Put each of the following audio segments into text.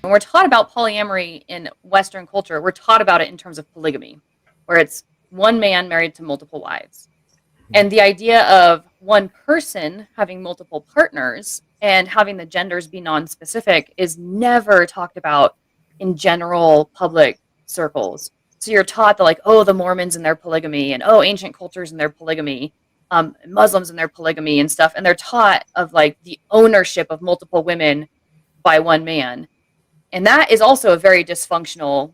when we're taught about polyamory in Western culture, we're taught about it in terms of polygamy, where it's one man married to multiple wives. And the idea of one person having multiple partners and having the genders be non-specific is never talked about in general public circles. So you're taught that, like, oh, the Mormons and their polygamy, and oh, ancient cultures and their polygamy, Muslims and their polygamy and stuff. And they're taught of like the ownership of multiple women by one man. And that is also a very dysfunctional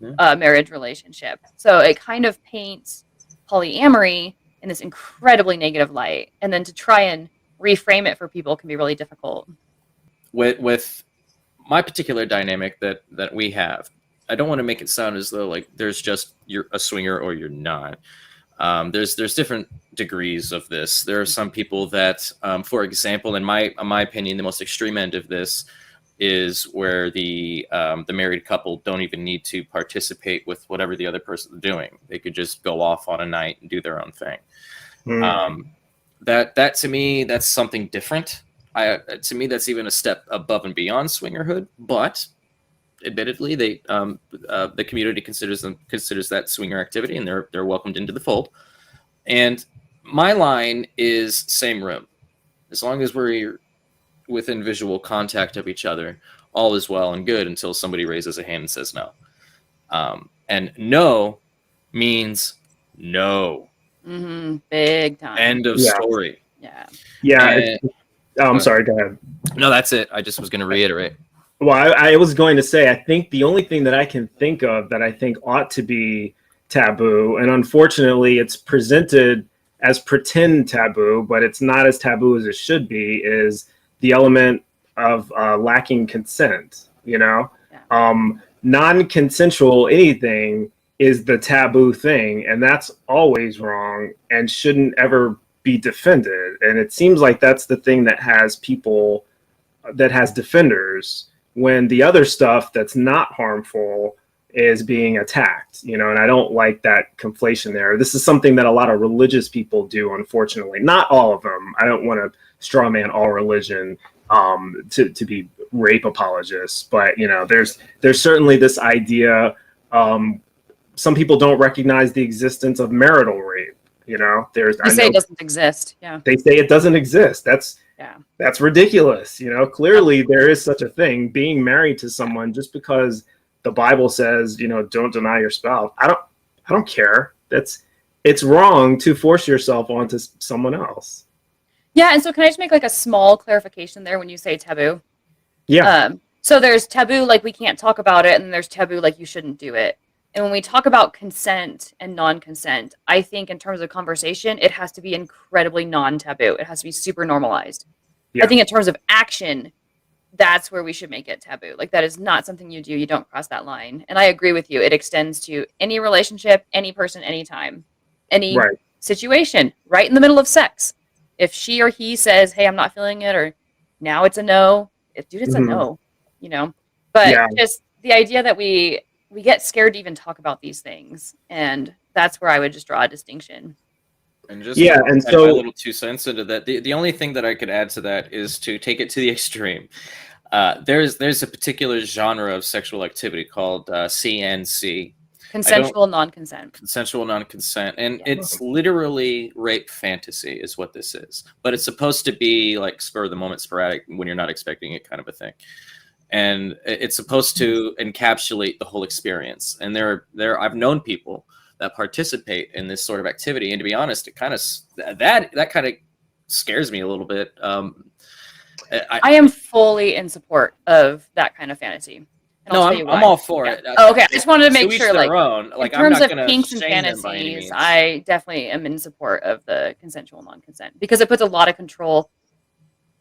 marriage relationship. So it kind of paints polyamory in this incredibly negative light. And then to try and reframe it for people can be really difficult. With my particular dynamic that we have, I don't want to make it sound as though like there's just you're a swinger or you're not. There's different degrees of this. There are some people that, for example, in my opinion, the most extreme end of this is where the married couple don't even need to participate with whatever the other person is doing. They could just go off on a night and do their own thing. That to me, that's something different. To me, that's even a step above and beyond swingerhood. But admittedly, the community considers that swinger activity, and they're welcomed into the fold. And my line is same room. As long as we're within visual contact of each other, all is well and good until somebody raises a hand and says no. And no means no. Mm-hmm. Big time. End of story. Yeah. I'm sorry, go ahead. No, that's it. I just was going to reiterate. Well, I was going to say, I think the only thing that I can think of that I think ought to be taboo, and unfortunately it's presented as pretend taboo, but it's not as taboo as it should be, is the element of lacking consent. Non-consensual anything is the taboo thing, and that's always wrong and shouldn't ever be defended. And it seems like that's the thing that has people, that has defenders, when the other stuff that's not harmful is being attacked, and I don't like that conflation there. This is something that a lot of religious people do, unfortunately. Not all of them. I don't want to straw man all religion to be rape apologists, but there's certainly this idea. Some people don't recognize the existence of marital rape. They say it doesn't exist. Yeah. They say it doesn't exist. That's ridiculous. Clearly there is such a thing, being married to someone, just because the Bible says, don't deny your spouse. I don't care. It's wrong to force yourself onto someone else. Yeah. And so can I just make like a small clarification there when you say taboo? Yeah. So there's taboo, like we can't talk about it, and then there's taboo, like you shouldn't do it. And when we talk about consent and non-consent, I think in terms of conversation, it has to be incredibly non-taboo. It has to be super normalized. Yeah. I think in terms of action, that's where we should make it taboo. Like, that is not something you do. You don't cross that line. And I agree with you. It extends to any relationship, any person, anytime, any situation, right in the middle of sex. If she or he says, hey, I'm not feeling it, or now it's a no, it's a no, But just the idea that we get scared to even talk about these things, and that's where I would just draw a distinction. And just and so a little 2 cents into that. The only thing that I could add to that is to take it to the extreme. There's a particular genre of sexual activity called CNC. Consensual non-consent. Consensual non-consent. And it's literally rape fantasy is what this is. But it's supposed to be like spur of the moment, sporadic, when you're not expecting it, kind of a thing. And it's supposed to encapsulate the whole experience. And I've known people that participate in this sort of activity, and to be honest, it kind of that kind of scares me a little bit. I am fully in support of that kind of fantasy. I'm all for it. Okay, I just wanted to make sure, like, in terms of kinks and fantasies, I definitely am in support of the consensual non-consent, because it puts a lot of control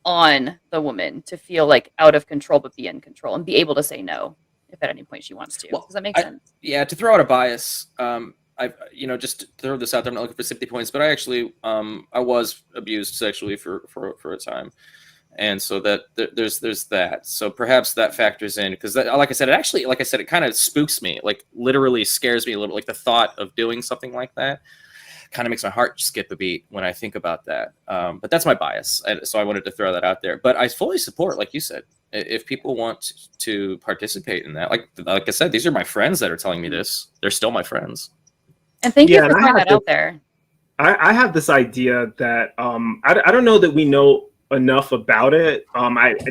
on the woman to feel like out of control, but be in control and be able to say no if at any point she wants to. Does that make sense? Yeah, to throw out a bias, just to throw this out there, I'm not looking for sympathy points, but I actually, I was abused sexually for a time. And so that there's that. So perhaps that factors in, because like I said, it kind of spooks me, like literally scares me a little, like the thought of doing something like that. kind of makes my heart skip a beat when I think about that. But that's my bias, so I wanted to throw that out there. But I fully support, like you said, if people want to participate in that. Like I said, these are my friends that are telling me this. They're still my friends. And thank you Yeah, for and throwing that out there. I have this idea that I don't know that we know enough about it.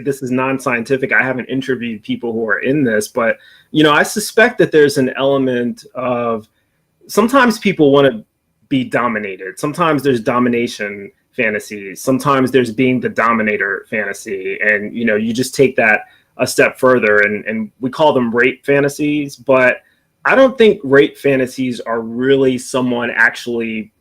This is non-scientific. I haven't interviewed people who are in this, but I suspect that there's an element of sometimes people want to be dominated. Sometimes there's domination fantasies. Sometimes there's being the dominator fantasy, and you just take that a step further, and we call them rape fantasies. But I don't think rape fantasies are really someone actually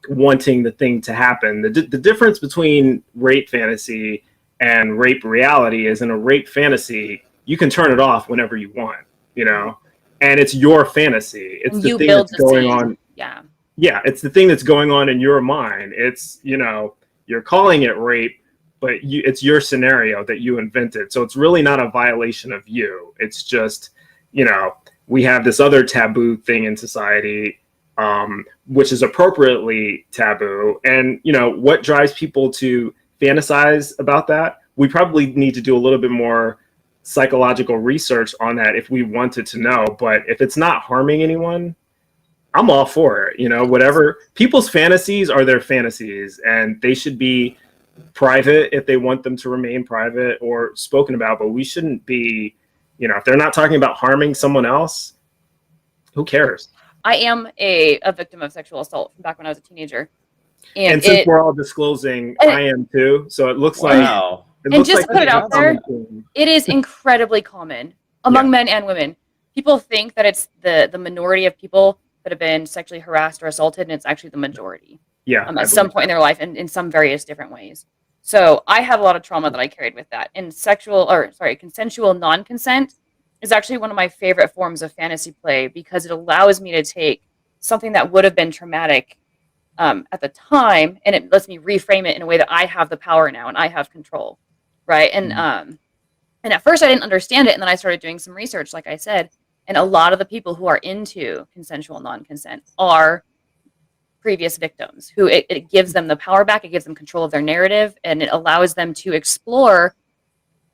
wanting the thing to happen. The difference between rape fantasy and rape reality is in a rape fantasy, you can turn it off whenever you want, and it's your fantasy. It's And the you thing build that's the going scene. on. Yeah. It's the thing that's going on in your mind. It's, you're calling it rape, but it's your scenario that you invented. So it's really not a violation of you. It's just, we have this other taboo thing in society, which is appropriately taboo. And, what drives people to fantasize about that? We probably need to do a little bit more psychological research on that if we wanted to know. But if it's not harming anyone, I'm all for it. Whatever. People's fantasies are their fantasies, and they should be private if they want them to remain private or spoken about. But we shouldn't be, if they're not talking about harming someone else, who cares? I am a victim of sexual assault from back when I was a teenager. And since we're all disclosing, I am too. So it looks like. Wow. And just to put it out there, it is incredibly common among men and women. People think that it's the minority of people that have been sexually harassed or assaulted, and it's actually the majority. Yeah. At some point in their life, and in some various different ways. So I have a lot of trauma that I carried with that. And consensual non-consent is actually one of my favorite forms of fantasy play, because it allows me to take something that would have been traumatic at the time, and it lets me reframe it in a way that I have the power now and I have control, right? And and at first I didn't understand it, and then I started doing some research, like I said, and a lot of the people who are into consensual non-consent are previous victims who it gives them the power back, it gives them control of their narrative, and it allows them to explore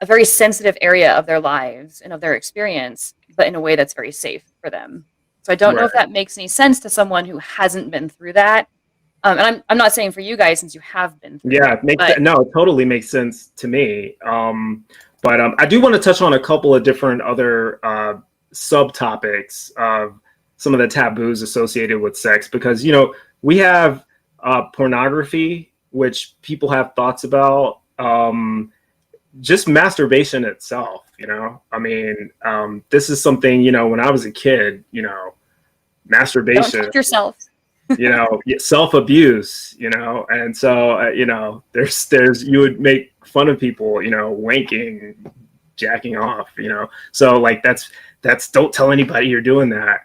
a very sensitive area of their lives and of their experience, but in a way that's very safe for them. So I don't know if that makes any sense to someone who hasn't been through that. And I'm not saying for you guys, since you have been through it totally makes sense to me. But I do want to touch on a couple of different other subtopics of some of the taboos associated with sex, because we have pornography, which people have thoughts about, just masturbation itself. This is something, when I was a kid, masturbation. Don't touch yourself. Self-abuse, and so there's you would make fun of people, wanking, jacking off, so like that's don't tell anybody you're doing that.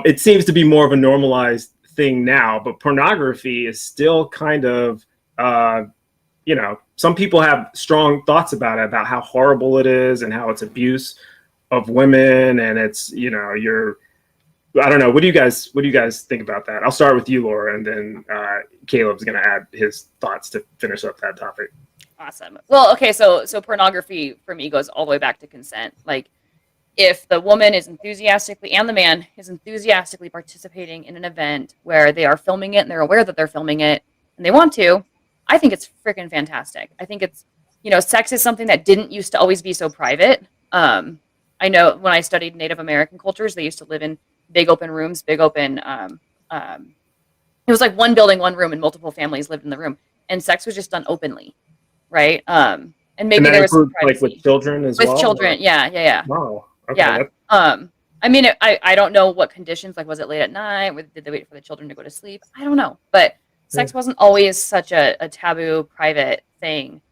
It seems to be more of a normalized thing now, but pornography is still kind of some people have strong thoughts about it, about how horrible it is and how it's abuse of women, and it's I don't know. What do you guys think about that? I'll start with you, Laura, and then Caleb's going to add his thoughts to finish up that topic. Awesome. Well, okay, so pornography for me goes all the way back to consent. Like, if the woman is enthusiastically, and the man is enthusiastically participating in an event where they are filming it and they're aware that they're filming it and they want to, I think it's freaking fantastic. I think it's, sex is something that didn't used to always be so private. I know when I studied Native American cultures, they used to live in big open rooms, it was like one building, one room, and multiple families lived in the room, and sex was just done openly, right? And maybe there was some privacy. Like with children as well? With children, yeah. Wow. Okay, yeah. I don't know what conditions, like was it late at night? Did they wait for the children to go to sleep? I don't know. But sex wasn't always such a taboo, private thing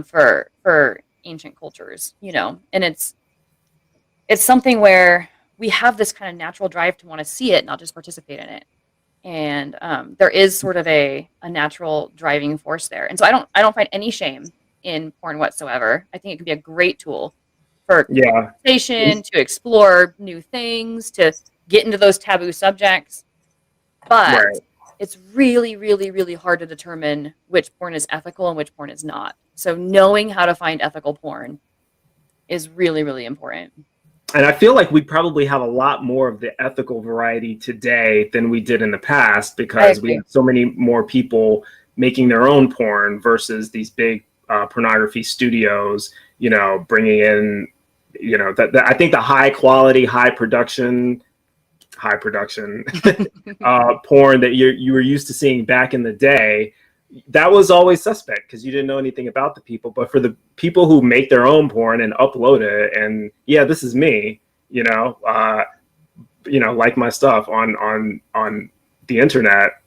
for ancient cultures, and it's something where we have this kind of natural drive to want to see it, not just participate in it. And there is sort of a natural driving force there. And so I don't find any shame in porn whatsoever. I think it can be a great tool for conversation, to explore new things, to get into those taboo subjects. But it's really, really, really hard to determine which porn is ethical and which porn is not. So knowing how to find ethical porn is really, really important. And I feel like we probably have a lot more of the ethical variety today than we did in the past, because we have so many more people making their own porn versus these big pornography studios, you know, bringing in, you know, I think the high quality, high production porn that you were used to seeing back in the day, that was always suspect because you didn't know anything about the people. But for the people who make their own porn and upload it, and yeah, this is me, you know, like my stuff on the internet.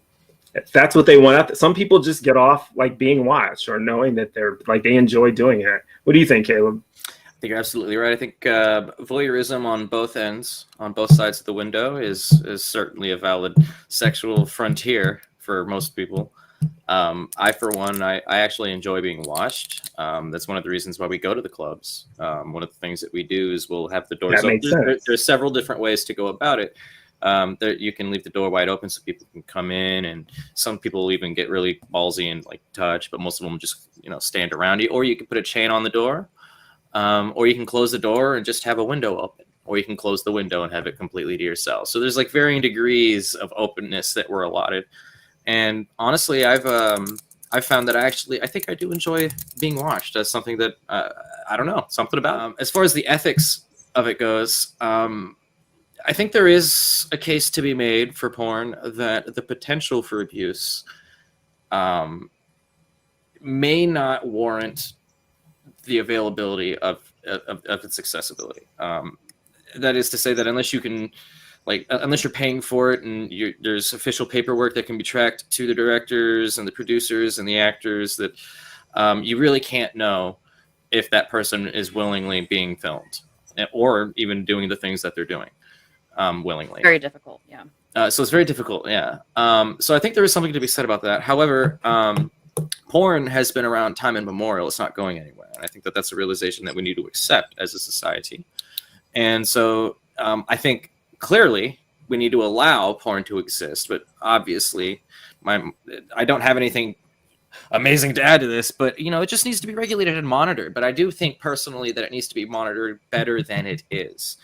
That's what they want. Some people just get off like being watched or knowing that they're like they enjoy doing it. What do you think, Caleb? I think you're absolutely right. I think voyeurism on both ends, on both sides of the window, is certainly a valid sexual frontier for most people. I, for one, I actually enjoy being watched. That's one of the reasons why we go to the clubs. One of the things that we do is we'll have the doors open. There's several different ways to go about it. You can leave the door wide open so people can come in, and some people will even get really ballsy and like touch, but most of them just, you know, stand around you. Or you can put a chain on the door, or you can close the door and just have a window open, or you can close the window and have it completely to yourself. So there's like varying degrees of openness that we're allotted. And honestly, I've found that I think I do enjoy being watched. As something that I don't know, something about. As far as the ethics of it goes, I think there is a case to be made for porn that the potential for abuse may not warrant the availability of its accessibility. That is to say that unless you can, like, unless you're paying for it and there's official paperwork that can be tracked to the directors and the producers and the actors, that you really can't know if that person is willingly being filmed or even doing the things that they're doing willingly. Very difficult, yeah. So it's very difficult, yeah. So I think there is something to be said about that. However, porn has been around time immemorial. It's not going anywhere. And I think that that's a realization that we need to accept as a society. And so I think clearly we need to allow porn to exist, but obviously I don't have anything amazing to add to this, but you know, it just needs to be regulated and monitored. But I do think personally that it needs to be monitored better than it is.